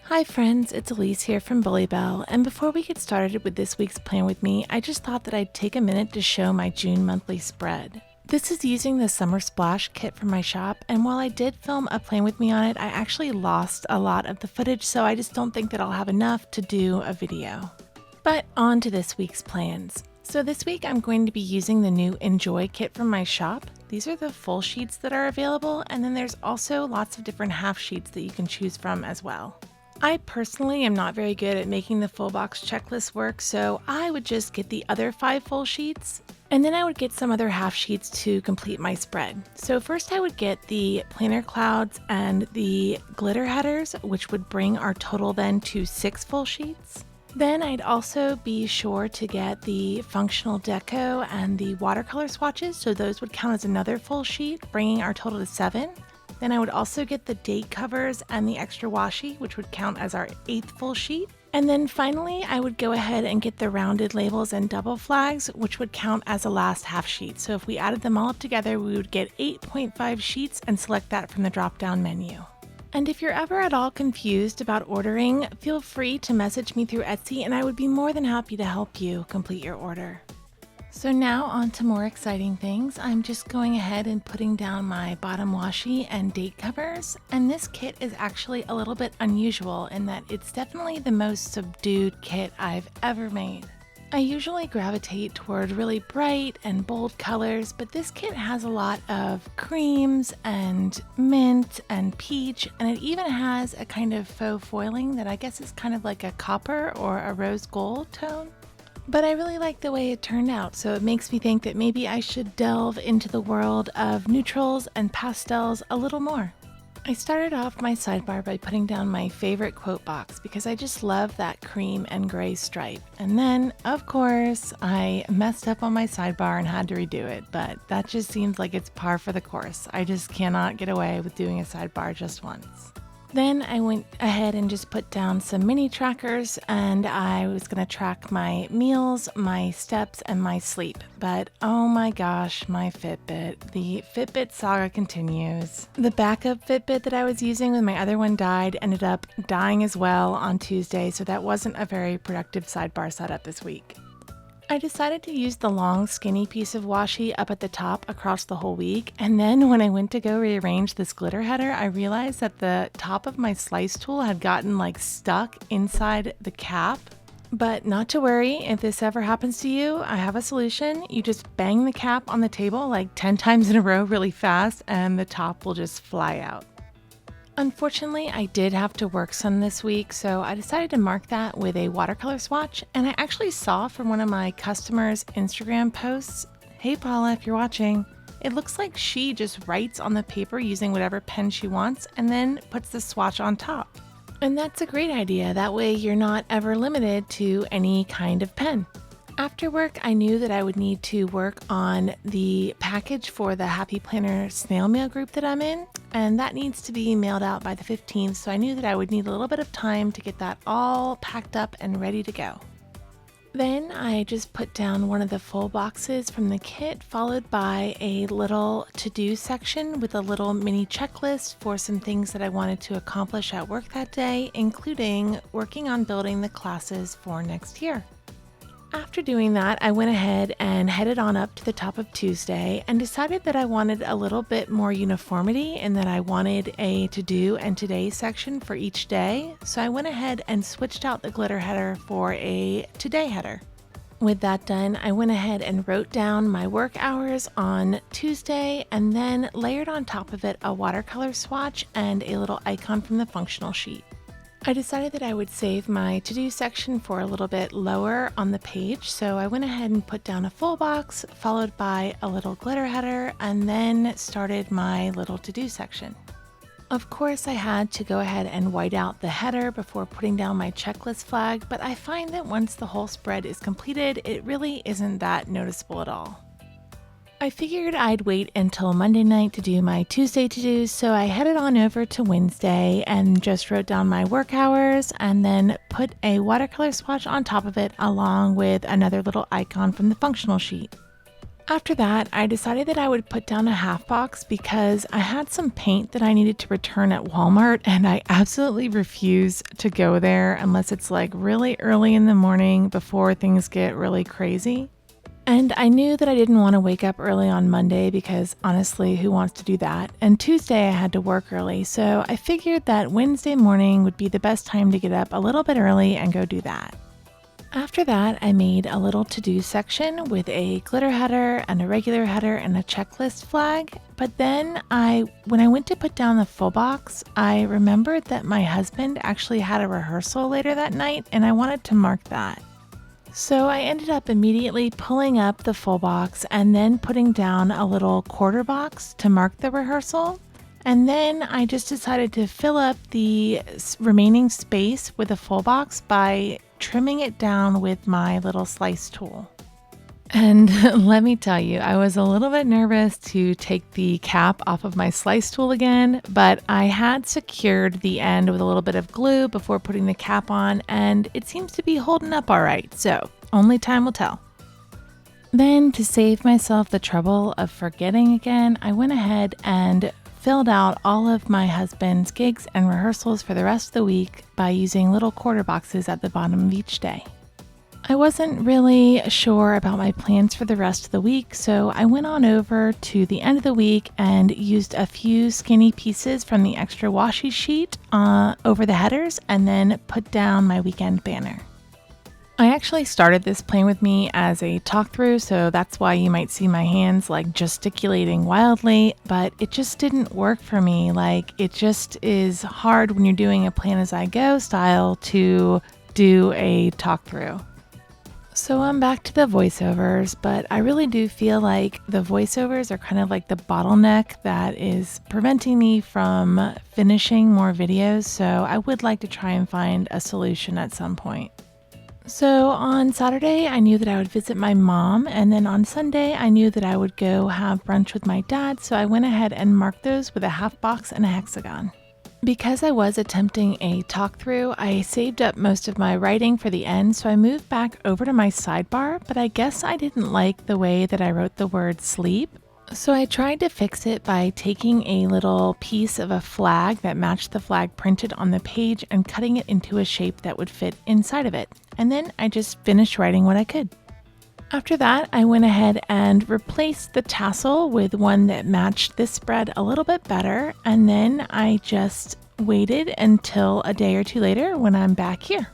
Hi friends, it's Elise here from Bullie Belle, and before we get started with this week's plan with me, I just thought that I'd take a minute to show my June monthly spread. This is using the Summer Splash kit from my shop, and while I did film a plan with me on it, I actually lost a lot of the footage, so I just don't think that I'll have enough to do a video. But on to this week's plans. So this week I'm going to be using the new Enjoy kit from my shop. These are the full sheets that are available, and then there's also lots of different half sheets that you can choose from as well. I personally am not very good at making the full box checklist work, so I would just get the other 5 full sheets, and then I would get some other half sheets to complete my spread. So first I would get the planner clouds and the glitter headers, which would bring our total then to 6 full sheets. Then I'd also be sure to get the functional deco and the watercolor swatches, so those would count as another full sheet, bringing our total to 7. Then I would also get the date covers and the extra washi, which would count as our 8th full sheet. And then finally, I would go ahead and get the rounded labels and double flags, which would count as a last half sheet. So if we added them all up together, we would get 8.5 sheets and select that from the drop-down menu. And if you're ever at all confused about ordering, feel free to message me through Etsy and I would be more than happy to help you complete your order. So now on to more exciting things. I'm just going ahead and putting down my bottom washi and date covers. And this kit is actually a little bit unusual in that it's definitely the most subdued kit I've ever made. I usually gravitate toward really bright and bold colors, but this kit has a lot of creams and mint and peach, and it even has a kind of faux foiling that I guess is kind of like a copper or a rose gold tone. But I really like the way it turned out, so it makes me think that maybe I should delve into the world of neutrals and pastels a little more. I started off my sidebar by putting down my favorite quote box because I just love that cream and gray stripe. And then, of course, I messed up on my sidebar and had to redo it, but that just seems like it's par for the course. I just cannot get away with doing a sidebar just once. Then I went ahead and just put down some mini trackers, and I was going to track my meals, my steps, and my sleep. But oh my gosh, my Fitbit. The Fitbit saga continues. The backup Fitbit that I was using when my other one died ended up dying as well on Tuesday, so that wasn't a very productive sidebar setup this week. I decided to use the long skinny piece of washi up at the top across the whole week, and then when I went to go rearrange this glitter header, I realized that the top of my slice tool had gotten stuck inside the cap. But not to worry, if this ever happens to you, I have a solution. You just bang the cap on the table 10 times in a row really fast and the top will just fly out. Unfortunately, I did have to work some this week, so I decided to mark that with a watercolor swatch, and I actually saw from one of my customers' Instagram posts, hey Paula, if you're watching, it looks like she just writes on the paper using whatever pen she wants and then puts the swatch on top. And that's a great idea, that way you're not ever limited to any kind of pen. After work, I knew that I would need to work on the package for the Happy Planner snail mail group that I'm in, and that needs to be mailed out by the 15th, so I knew that I would need a little bit of time to get that all packed up and ready to go. Then I just put down one of the full boxes from the kit, followed by a little to-do section with a little mini checklist for some things that I wanted to accomplish at work that day, including working on building the classes for next year. After doing that, I went ahead and headed on up to the top of Tuesday and decided that I wanted a little bit more uniformity and that I wanted a to-do and today section for each day. So I went ahead and switched out the glitter header for a today header. With that done, I went ahead and wrote down my work hours on Tuesday and then layered on top of it a watercolor swatch and a little icon from the functional sheet. I decided that I would save my to-do section for a little bit lower on the page, so I went ahead and put down a full box, followed by a little glitter header, and then started my little to-do section. Of course, I had to go ahead and white out the header before putting down my checklist flag, but I find that once the whole spread is completed, it really isn't that noticeable at all. I figured I'd wait until Monday night to do my Tuesday to-dos, so I headed on over to Wednesday and just wrote down my work hours and then put a watercolor swatch on top of it along with another little icon from the functional sheet. After that, I decided that I would put down a half box because I had some paint that I needed to return at Walmart, and I absolutely refuse to go there unless it's like really early in the morning before things get really crazy. And I knew that I didn't want to wake up early on Monday because honestly, who wants to do that? And Tuesday I had to work early, so I figured that Wednesday morning would be the best time to get up a little bit early and go do that. After that, I made a little to-do section with a glitter header and a regular header and a checklist flag. But then when I went to put down the full box, I remembered that my husband actually had a rehearsal later that night and I wanted to mark that. So I ended up immediately pulling up the full box and then putting down a little quarter box to mark the rehearsal. And then I just decided to fill up the remaining space with a full box by trimming it down with my little slice tool. And let me tell you, I was a little bit nervous to take the cap off of my slice tool again, but I had secured the end with a little bit of glue before putting the cap on, and it seems to be holding up all right, so only time will tell. Then, to save myself the trouble of forgetting again, I went ahead and filled out all of my husband's gigs and rehearsals for the rest of the week by using little quarter boxes at the bottom of each day. I wasn't really sure about my plans for the rest of the week, so I went on over to the end of the week and used a few skinny pieces from the extra washi sheet over the headers and then put down my weekend banner. I actually started this plan with me as a talk through, so that's why you might see my hands like gesticulating wildly, but it just didn't work for me. Like, it just is hard when you're doing a plan as I go style to do a talk through. So I'm back to the voiceovers, but I really do feel like the voiceovers are kind of like the bottleneck that is preventing me from finishing more videos, so I would like to try and find a solution at some point. So on Saturday, I knew that I would visit my mom, and then on Sunday, I knew that I would go have brunch with my dad, so I went ahead and marked those with a half box and a hexagon. Because I was attempting a talk through, I saved up most of my writing for the end, so I moved back over to my sidebar, but I guess I didn't like the way that I wrote the word sleep. So I tried to fix it by taking a little piece of a flag that matched the flag printed on the page and cutting it into a shape that would fit inside of it. And then I just finished writing what I could. After that, I went ahead and replaced the tassel with one that matched this spread a little bit better. And then I just waited until a day or two later when I'm back here.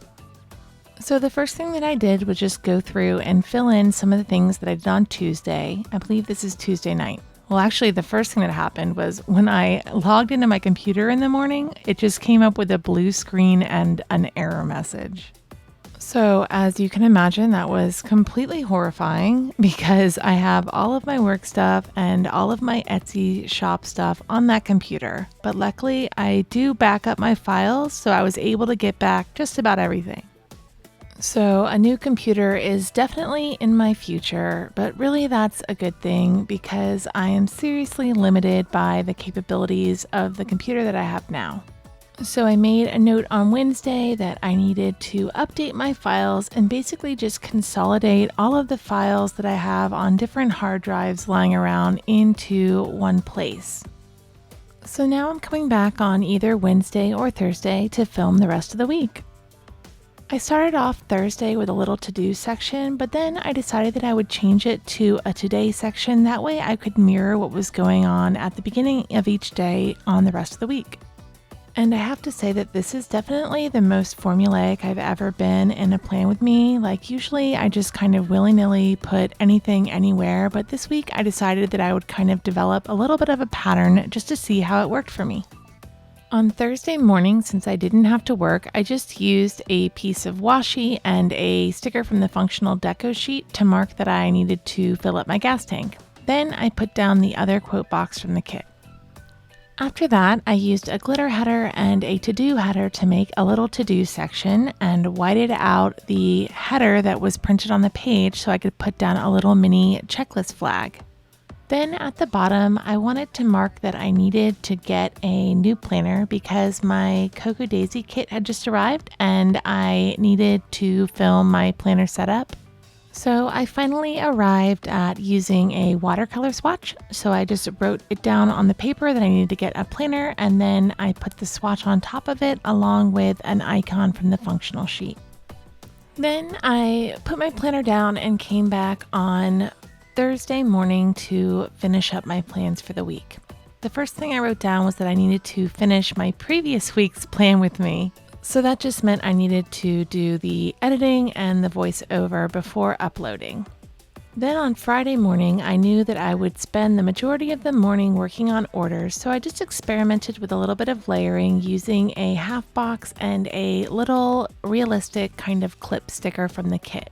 So the first thing that I did was just go through and fill in some of the things that I did on Tuesday. I believe this is Tuesday night. Well, actually, the first thing that happened was when I logged into my computer in the morning, it just came up with a blue screen and an error message. So as you can imagine, that was completely horrifying because I have all of my work stuff and all of my Etsy shop stuff on that computer. But luckily, I do back up my files, so I was able to get back just about everything. So a new computer is definitely in my future, but really that's a good thing because I am seriously limited by the capabilities of the computer that I have now. So I made a note on Wednesday that I needed to update my files and basically just consolidate all of the files that I have on different hard drives lying around into one place. So now I'm coming back on either Wednesday or Thursday to film the rest of the week. I started off Thursday with a little to-do section, but then I decided that I would change it to a today section. That way I could mirror what was going on at the beginning of each day on the rest of the week. And I have to say that this is definitely the most formulaic I've ever been in a plan with me. Like usually I just kind of willy-nilly put anything anywhere, but this week I decided that I would kind of develop a little bit of a pattern just to see how it worked for me. On Thursday morning, since I didn't have to work, I just used a piece of washi and a sticker from the functional deco sheet to mark that I needed to fill up my gas tank. Then I put down the other quote box from the kit. After that, I used a glitter header and a to-do header to make a little to-do section and whited out the header that was printed on the page so I could put down a little mini checklist flag. Then at the bottom, I wanted to mark that I needed to get a new planner because my Cocoa Daisy kit had just arrived and I needed to film my planner setup. So I finally arrived at using a watercolor swatch. So I just wrote it down on the paper that I needed to get a planner, and then I put the swatch on top of it along with an icon from the functional sheet. Then I put my planner down and came back on Thursday morning to finish up my plans for the week. The first thing I wrote down was that I needed to finish my previous week's plan with me. So that just meant I needed to do the editing and the voiceover before uploading. Then on Friday morning, I knew that I would spend the majority of the morning working on orders, so I just experimented with a little bit of layering using a half box and a little realistic kind of clip sticker from the kit.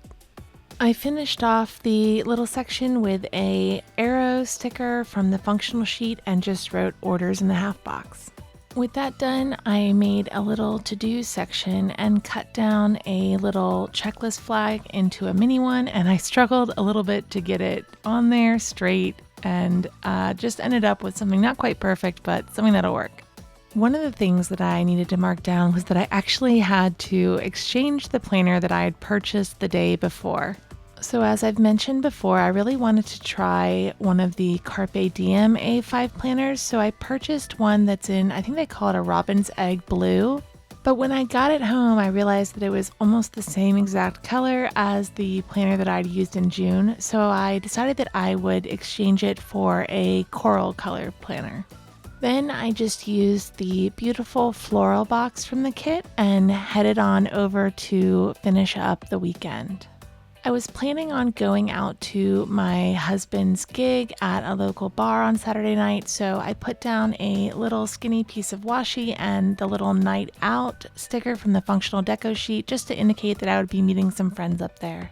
I finished off the little section with a arrow sticker from the functional sheet and just wrote orders in the half box. With that done, I made a little to-do section and cut down a little checklist flag into a mini one, and I struggled a little bit to get it on there straight and just ended up with something not quite perfect, but something that'll work. One of the things that I needed to mark down was that I actually had to exchange the planner that I had purchased the day before. So as I've mentioned before, I really wanted to try one of the Carpe Diem A5 planners, so I purchased one that's in, I think they call it a robin's egg blue. But when I got it home, I realized that it was almost the same exact color as the planner that I'd used in June, so I decided that I would exchange it for a coral color planner. Then I just used the beautiful floral box from the kit and headed on over to finish up the weekend. I was planning on going out to my husband's gig at a local bar on Saturday night, so I put down a little skinny piece of washi and the little night out sticker from the functional deco sheet just to indicate that I would be meeting some friends up there.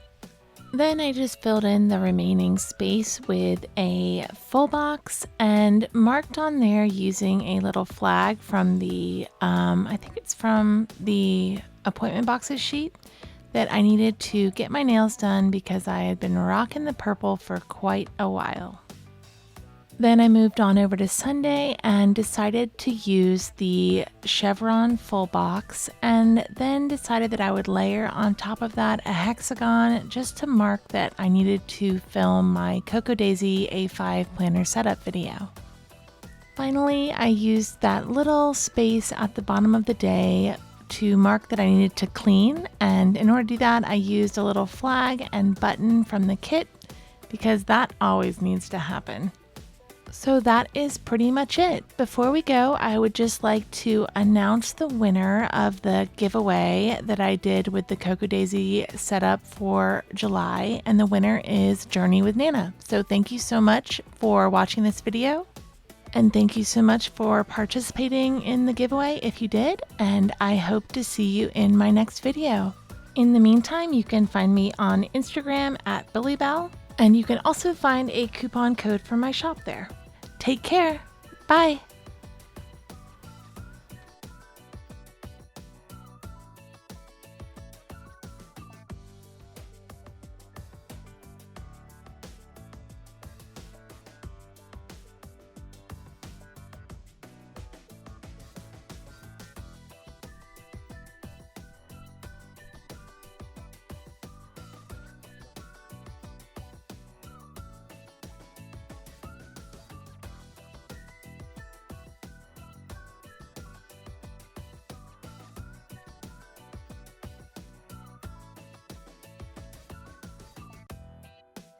Then I just filled in the remaining space with a full box and marked on there using a little flag from the, I think it's from the appointment boxes sheet, that I needed to get my nails done because I had been rocking the purple for quite a while. Then I moved on over to Sunday and decided to use the chevron full box, and then decided that I would layer on top of that a hexagon just to mark that I needed to film my Cocoa Daisy A5 planner setup video. Finally, I used that little space at the bottom of the day to mark that I needed to clean, and in order to do that I used a little flag and button from the kit because that always needs to happen. So that is pretty much it. Before we go, I would just like to announce the winner of the giveaway that I did with the Cocoa Daisy setup for July, and the winner is Journey with Nana. So thank you so much for watching this video. And thank you so much for participating in the giveaway if you did, and I hope to see you in my next video. In the meantime, you can find me on Instagram at bulliebelle, and you can also find a coupon code for my shop there. Take care. Bye.